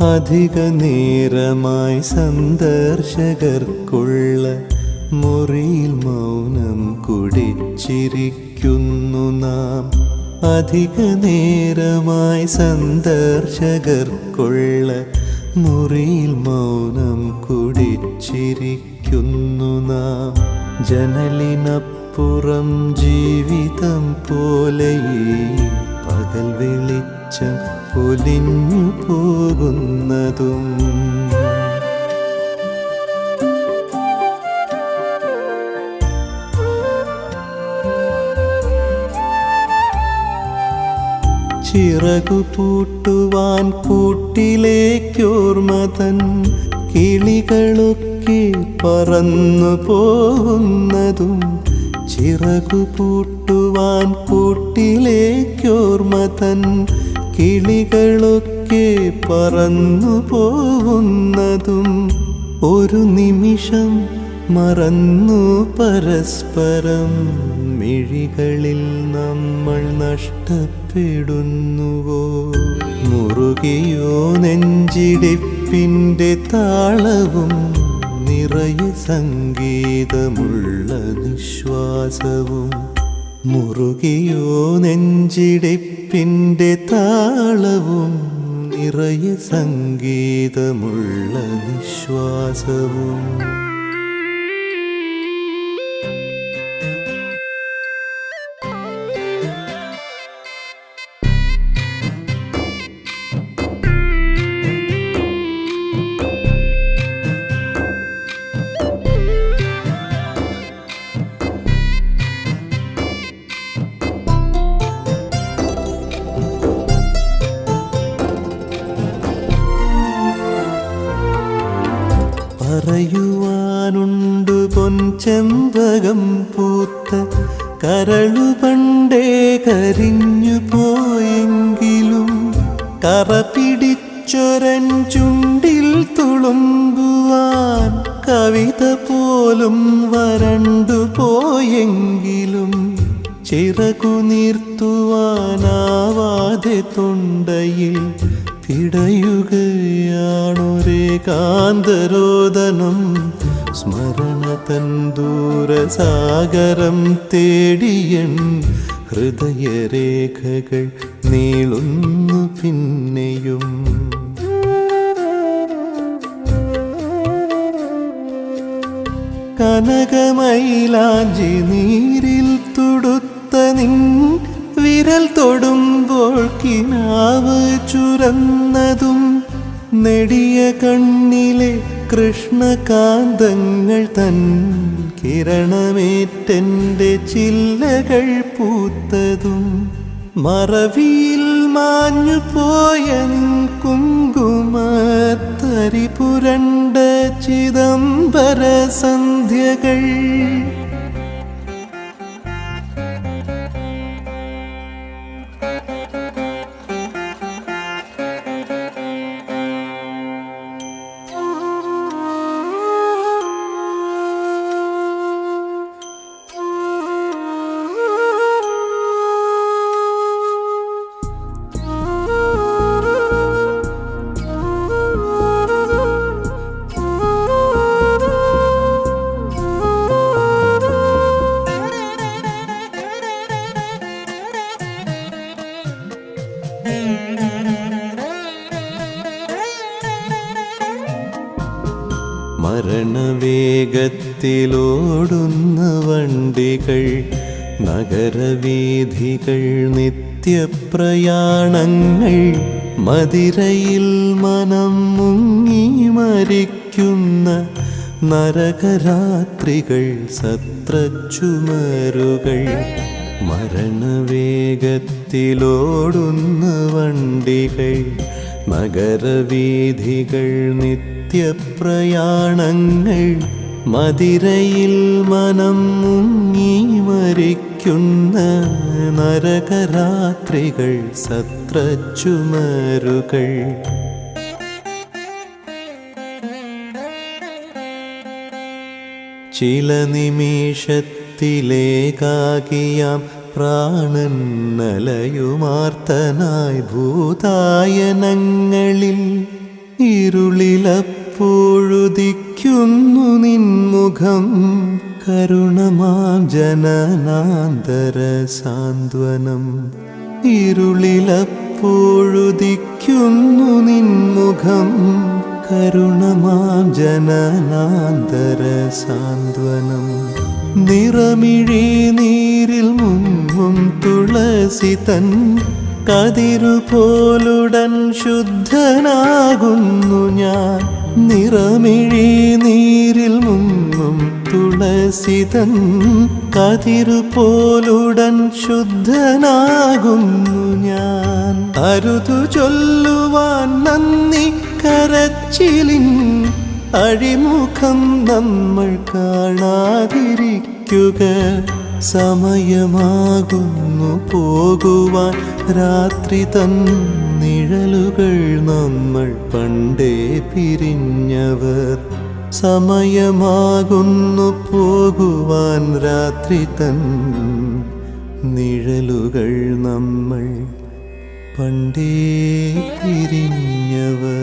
അധിക നേരമായി സന്ദർശകർക്കുള്ള മുറിയിൽ മൗനം കുടിച്ചിരിക്കുന്നു നാം. അധിക നേരമായി സന്ദർശകർക്കുള്ള മുറിയിൽ മൗനം കുടിച്ചിരിക്കുന്നു നാം. ജനലിനപ്പുറം ജീവിതം പോലെ പകൽ വെളിച്ചം പൊലിഞ്ഞു പോകുന്നതും ചിറകു പൂട്ടുവാൻ കൂട്ടിലേക്കോർമ്മ തൻ കിളികളൊക്കെ പറന്നു പോകുന്നതും. ചിറകു പൂട്ടുവാൻ കൂട്ടിലേക്കോർമ്മ തൻ കിളികളൊക്കെ പറന്നു പോകുന്നതും. ഒരു നിമിഷം മറന്നു പരസ്പരം മിഴികളിൽ നമ്മൾ നഷ്ടപ്പെടുന്നുവോ? മുറുകിയോ നെഞ്ചിടിപ്പിൻ്റെ താളവും നിറയെ സംഗീതമുള്ള നിശ്വാസവും. മുറുകിയോ നെഞ്ചിടിപ്പിൻ്റെ താളവും നിറയെ സംഗീതമുള്ള നിശ്വാസവും. പറയുവാനുണ്ട് പൊൻചെമ്പകം പൂത്ത കരളു പണ്ടേ കരിഞ്ഞു പോയെങ്കിലും. കറ പിടിച്ചൊരൻ ചുണ്ടിൽ തുളുമ്പുവാൻ കവിത പോലും വരണ്ടു പോയെങ്കിലും. ചിറകു നീർത്തുവാനാവാതെ തൊണ്ടയിൽ പിടയുകയാണൊരേകാന്തരോദനം. സ്മരണ തൻ ദൂരസാഗരം തേടിയൻ ഹൃദയരേഖകൾ നീളുന്നു പിന്നെയും. കനകമൈലാഞ്ചി നീരിൽ തുടുത്ത നിൻ വിരൽ തൊടുമ്പോൾ കിനാവ് ചുരന്നതും. നെടിയ കണ്ണിലെ കൃഷ്ണകാന്തങ്ങൾ തൻ കിരണമേറ്റെൻ്റെ ചില്ലകൾ പൂത്തതും. മറവിയിൽ മാഞ്ഞു പോയ കുങ്കുമത്തരി പുരണ്ട ചിദംബര സന്ധ്യകൾ. മരണവേഗത്തിലോടുന്ന വണ്ടികൾ, നഗരവീഥികൾ, നിത്യപ്രയാണങ്ങൾ. മദിരയിൽ മനം മുങ്ങി മരിക്കുന്ന നരകരാത്രികൾ, സത്രച്ചുമരുകൾ. മരണവേഗത്തിലോടുന്ന വണ്ടികൾ, നഗരവീഥികൾ, നിത്യപ്രയാണങ്ങൾ. മദിരയിൽ മനം മുങ്ങി മരിക്കുന്ന നരകരാത്രികൾ, സത്രച്ചുമരുകൾ. ചില നിമിഷത്തിലേകാകിയാം പ്രാണൻ നലയുമാർത്തനായി ഭൂതായനങ്ങളിൽ. ഇരുളിലപ്പോഴുദിക്കുന്നു നിൻമുഖം കരുണമാം ജനനാന്തര സാന്ത്വനം. ഇരുളിലപ്പോഴുദിക്കുന്നു നിൻമുഖം കരുണമാം ജനനാന്തര സാന്ത്വനം. നിറമിഴി നീരിൽ മുങ്ങും തുളസി തൻ കതിരുപോലുടൻ ശുദ്ധനാകുന്നു ഞാൻ. നിറമിഴി നീരിൽ മുങ്ങും തുളസി തൻ കതിരുപോലുടൻ ശുദ്ധനാകുന്നു ഞാൻ. അരുതു ചൊല്ലുവാൻ നന്ദി കരച്ചിലിൻ അഴിമുഖം നമ്മൾ കാണാതിരിക്കുക. സമയമാകുന്നു പോകുവാൻ രാത്രി തൻ നിഴലുകൾ നമ്മൾ പണ്ടേ പിരിഞ്ഞവർ. സമയമാകുന്നു പോകുവാൻ രാത്രി തൻ നിഴലുകൾ നമ്മൾ പണ്ടേ പിരിഞ്ഞവർ.